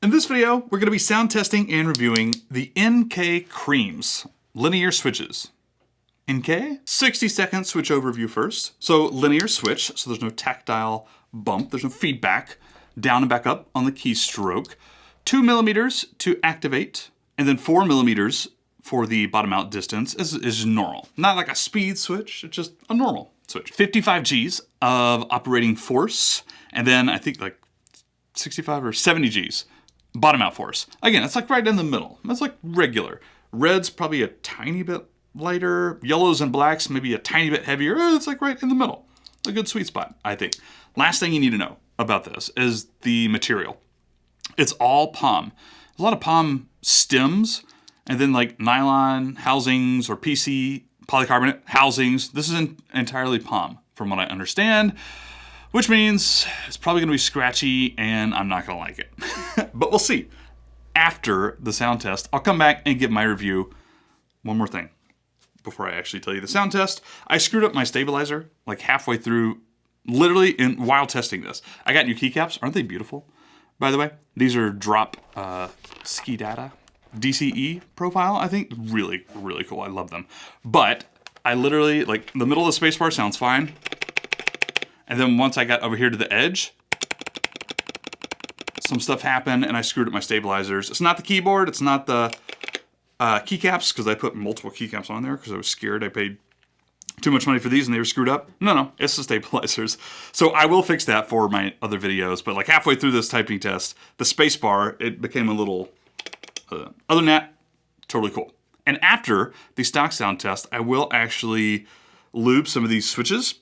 In this video, we're going to be sound testing and reviewing the NK Creams linear switches. NK? 60-second switch overview first. So linear switch, so there's no tactile bump, there's no feedback, down and back up on the keystroke. 2 millimeters to activate, and then 4 millimeters for the bottom out distance is normal. Not like a speed switch, it's just a normal switch. 55 Gs of operating force, and then I think like 65 or 70 Gs bottom out force. Again, it's like right in the middle. That's like regular. Red's probably a tiny bit lighter. Yellows and blacks maybe a tiny bit heavier. It's like right in the middle. A good sweet spot, I think. Last thing you need to know about this is the material. It's all POM. A lot of POM stems and then like nylon housings or PC polycarbonate housings. This is entirely POM from what I understand, which means it's probably gonna be scratchy and I'm not gonna like it. But we'll see. After the sound test, I'll come back and give my review. One more thing before I actually tell you the sound test. I screwed up my stabilizer like halfway through, literally while testing this. I got new keycaps. Aren't they beautiful? By the way, these are drop ski data DCE profile, I think. Really, really cool. I love them. But I literally, like, the middle of the spacebar sounds fine. And then once I got over here to the edge, some stuff happened and I screwed up my stabilizers. It's not the keyboard, it's not the keycaps, because I put multiple keycaps on there because I was scared I paid too much money for these and they were screwed up. No, it's the stabilizers. So I will fix that for my other videos, but like halfway through this typing test, the spacebar, it became a little, other than that, totally cool. And after the stock sound test, I will actually lube some of these switches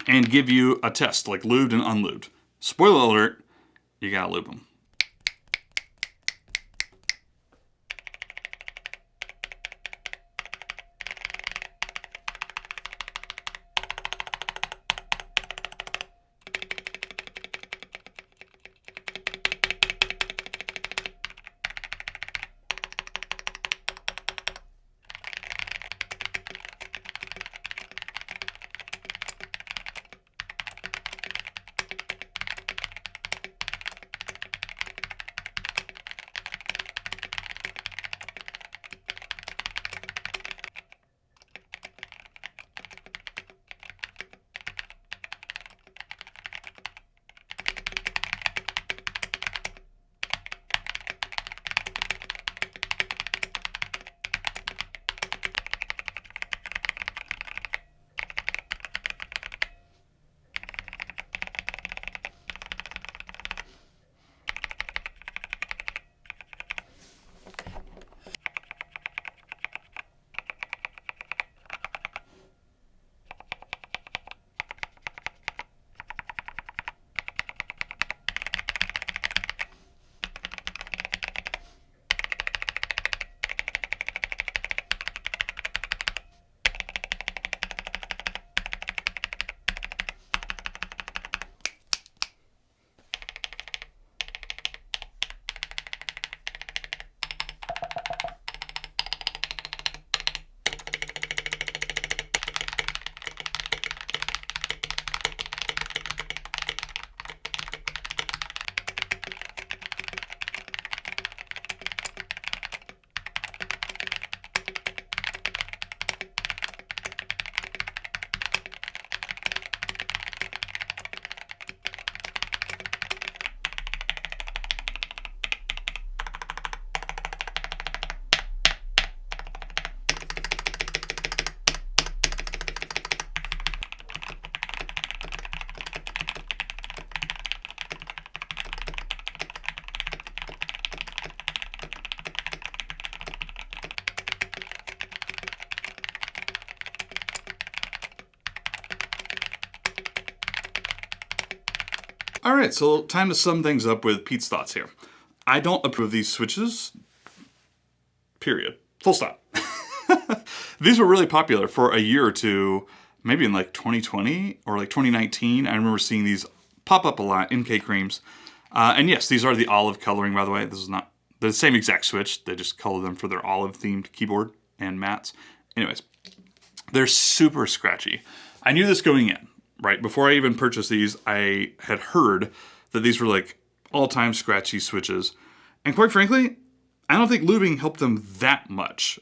and give you a test, like lubed and unlubed. Spoiler alert, you gotta lube them. All right, so time to sum things up with Pete's thoughts here. I don't approve these switches, period. Full stop. These were really popular for a year or two, maybe in like 2020 or like 2019. I remember seeing these pop up a lot, NK Creams. And yes, these are the olive coloring, by the way. This is not the same exact switch. They just color them for their olive themed keyboard and mats. Anyways, they're super scratchy. I knew this going in, right? Before I even purchased these, I had heard that these were like all-time scratchy switches. And quite frankly, I don't think lubing helped them that much,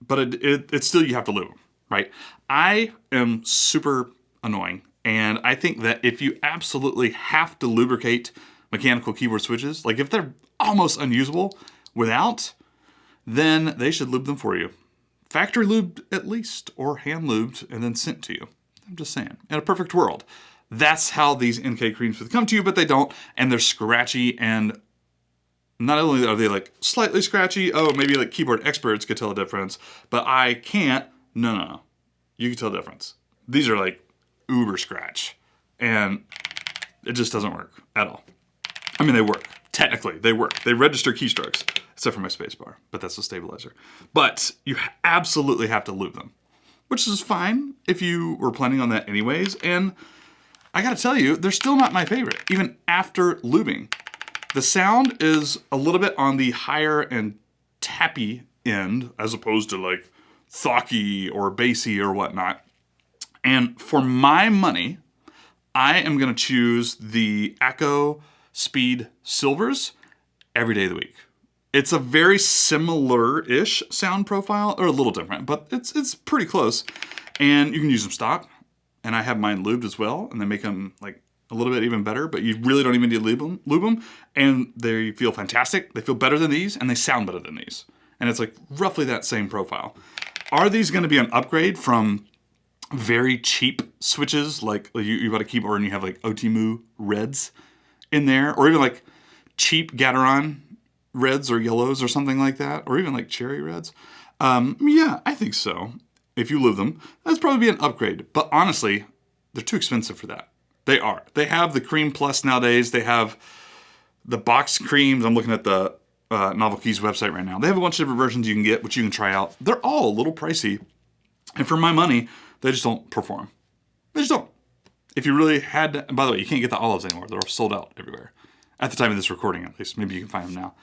but it's still, you have to lube them, right? I am super annoying, and I think that if you absolutely have to lubricate mechanical keyboard switches, like if they're almost unusable without, then they should lube them for you. Factory lubed at least, or hand lubed and then sent to you. I'm just saying, in a perfect world, that's how these NK creams would come to you, but they don't, and they're scratchy, and not only are they like slightly scratchy, oh, maybe like keyboard experts could tell the difference, but I can't. No. You can tell the difference. These are like uber scratch, and it just doesn't work at all. I mean, they work. Technically, they work. They register keystrokes, except for my spacebar, but that's a stabilizer. But you absolutely have to lube them, which is fine if you were planning on that anyways. And I gotta tell you, they're still not my favorite, even after lubing. The sound is a little bit on the higher and tappy end, as opposed to like thocky or bassy or whatnot. And for my money, I am gonna choose the Acco Speed Silvers every day of the week. It's a very similar-ish sound profile, or a little different, but it's pretty close. And you can use them stock, and I have mine lubed as well, and they make them like a little bit even better, but you really don't even need to lube them, and they feel fantastic. They feel better than these, and they sound better than these. And it's like roughly that same profile. Are these gonna be an upgrade from very cheap switches, like you got a keyboard and you have like Otimu reds in there, or even like cheap Gateron reds or yellows or something like that, or even like cherry reds? Yeah, I think so. If you lube them, that's probably be an upgrade. But honestly, they're too expensive for that. They are. They have the Cream Plus nowadays. They have the box creams. I'm looking at the Novelkeys website right now. They have a bunch of different versions you can get, which you can try out. They're all a little pricey. And for my money, they just don't perform. They just don't. If you really had to, by the way, you can't get the olives anymore. They're sold out everywhere. At the time of this recording, at least. Maybe you can find them now.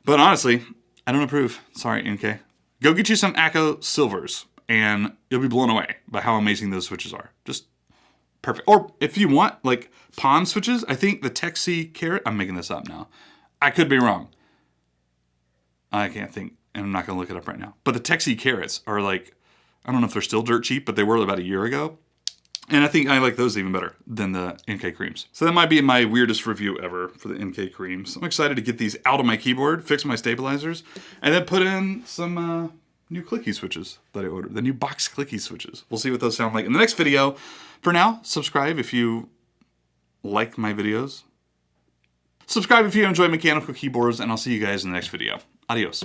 But honestly, I don't approve. Sorry, NK. Go get you some Acco Silvers, and you'll be blown away by how amazing those switches are. Just perfect. Or if you want, like, pawn switches, I think the Novelkeys Kailh, I'm making this up now. I could be wrong. I can't think, and I'm not going to look it up right now. But the Novelkeys Kailhs are like, I don't know if they're still dirt cheap, but they were about a year ago. And I think I like those even better than the NK creams. So that might be my weirdest review ever for the NK creams. I'm excited to get these out of my keyboard, fix my stabilizers, and then put in some new clicky switches that I ordered. The new box clicky switches. We'll see what those sound like in the next video. For now, subscribe if you like my videos. Subscribe if you enjoy mechanical keyboards, and I'll see you guys in the next video. Adios.